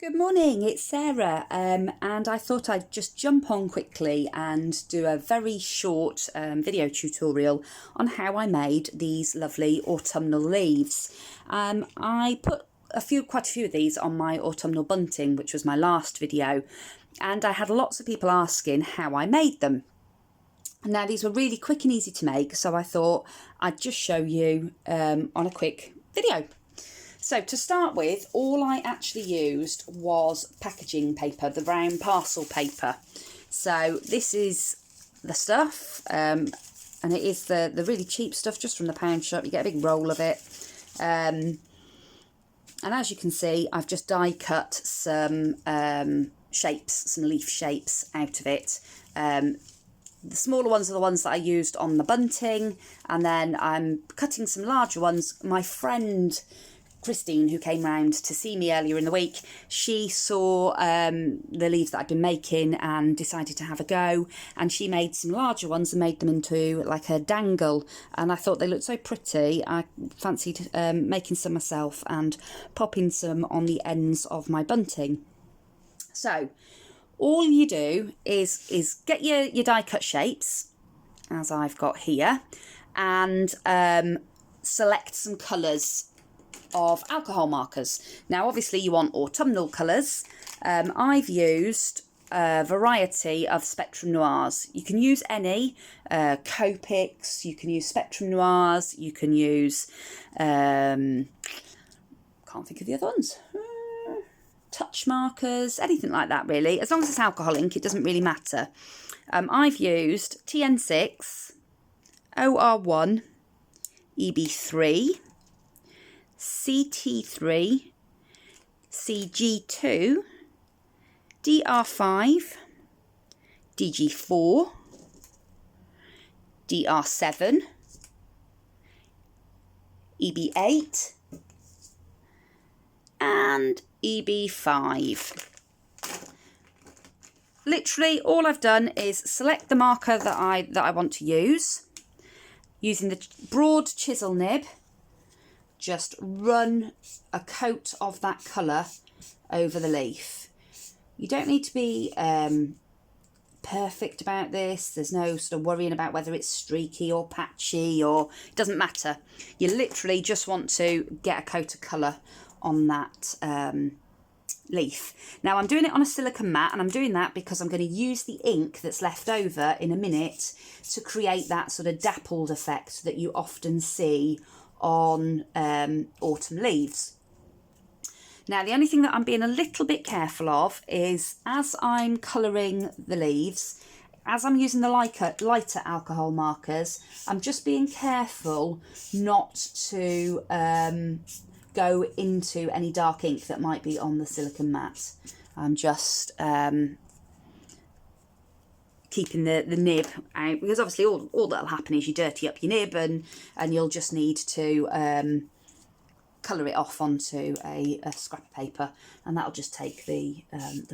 Good morning, it's Sarah, and I thought I'd just jump on quickly and do a very short video tutorial on how I made these lovely autumnal leaves. I put quite a few of these on my autumnal bunting, which was my last video, and I had lots of people asking how I made them. Now these were really quick and easy to make, so I thought I'd just show you on a quick video. So to start with, all I actually used was packaging paper, the brown parcel paper. So this is the stuff, and it is the really cheap stuff just from the pound shop. You get a big roll of it. And as you can see, I've just die cut some shapes, some leaf shapes out of it. The smaller ones are the ones that I used on the bunting, and then I'm cutting some larger ones. My friend Christine, who came round to see me earlier in the week, she saw the leaves that I'd been making and decided to have a go, and she made some larger ones and made them into like a dangle, and I thought they looked so pretty. I fancied making some myself and popping some on the ends of my bunting. So all you do is get your die cut shapes, as I've got here, and select some colours of alcohol markers. Now obviously you want autumnal colours. I've used a variety of Spectrum Noirs. You can use any, Copics, you can use Spectrum Noirs, you can use, can't think of the other ones, touch markers, anything like that really. As long as it's alcohol ink, it doesn't really matter. I've used TN6, OR1, EB3, CT3, CG2, DR5, DG4, DR7, EB8, and EB5. Literally all I've done is select the marker that I want to use. Using the broad chisel nib, just run a coat of that colour over the leaf. You don't need to be perfect about this. There's no sort of worrying about whether it's streaky or patchy, or it doesn't matter. You literally just want to get a coat of colour on that leaf. Now I'm doing it on a silicone mat, and I'm doing that because I'm going to use the ink that's left over in a minute to create that sort of dappled effect that you often see on autumn leaves. Now the only thing that I'm being a little bit careful of is, as I'm colouring the leaves, as I'm using the lighter alcohol markers, I'm just being careful not to go into any dark ink that might be on the silicone mat. I'm just keeping the nib out, because obviously all that'll happen is you dirty up your nib, and you'll just need to colour it off onto a scrap of paper, and that'll just take the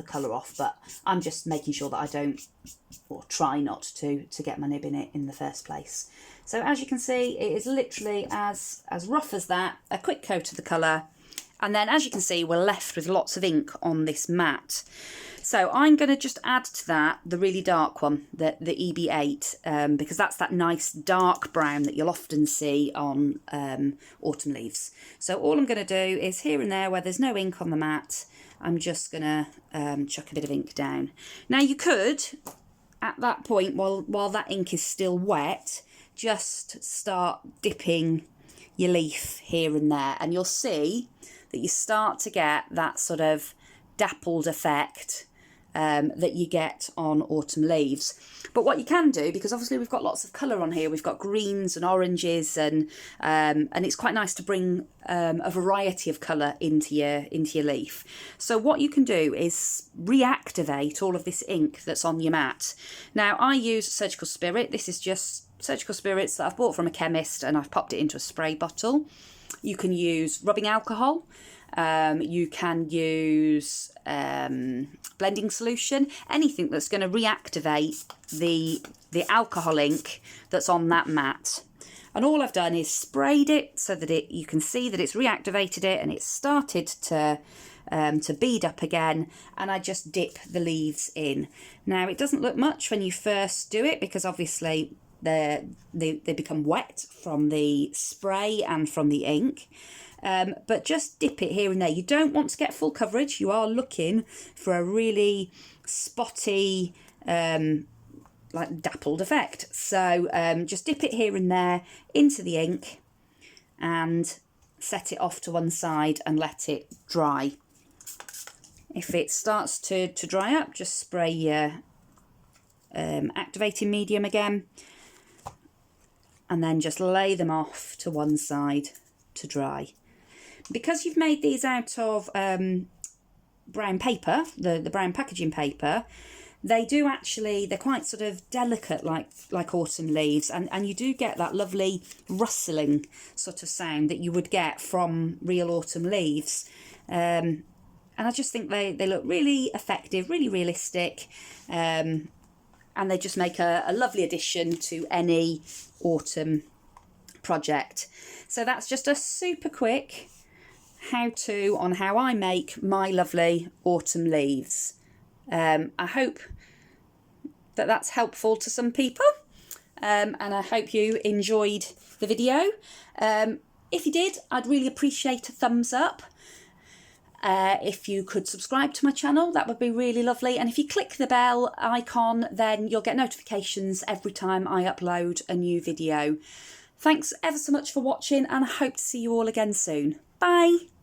colour off. But I'm just making sure that I don't, or try not to get my nib in it in the first place. So as you can see, it is literally as rough as that, a quick coat of the colour, and then as you can see, we're left with lots of ink on this mat. So I'm going to just add to that the really dark one, the EB8, because that's that nice dark brown that you'll often see on autumn leaves. So all I'm going to do is, here and there where there's no ink on the mat, I'm just going to chuck a bit of ink down. Now you could, at that point, while that ink is still wet, just start dipping your leaf here and there, and you'll see that you start to get that sort of dappled effect that you get on autumn leaves. But what you can do, because obviously we've got lots of colour on here, we've got greens and oranges, and it's quite nice to bring a variety of colour into your leaf. So what you can do is reactivate all of this ink that's on your mat. Now I use Surgical Spirit. This is just Surgical Spirits that I've bought from a chemist, and I've popped it into a spray bottle. You can use rubbing alcohol. You can use blending solution, anything that's going to reactivate the alcohol ink that's on that mat. And all I've done is sprayed it so that you can see that it's reactivated it, and it's started to to bead up again, and I just dip the leaves in. Now it doesn't look much when you first do it because obviously they become wet from the spray and from the ink. But just dip it here and there. You don't want to get full coverage. You are looking for a really spotty, like dappled effect. So just dip it here and there into the ink and set it off to one side and let it dry. If it starts to dry up, just spray your activating medium again, and then just lay them off to one side to dry. Because you've made these out of brown paper, the brown packaging paper, they're quite sort of delicate like autumn leaves, and you do get that lovely rustling sort of sound that you would get from real autumn leaves. And I just think they look really effective, really realistic, and they just make a lovely addition to any autumn project. So that's just a super quick how-to on how I make my lovely autumn leaves. I hope that that's helpful to some people, and I hope you enjoyed the video. If you did, I'd really appreciate a thumbs up. If you could subscribe to my channel, that would be really lovely. And if you click the bell icon, then you'll get notifications every time I upload a new video. Thanks ever so much for watching, and I hope to see you all again soon. Bye!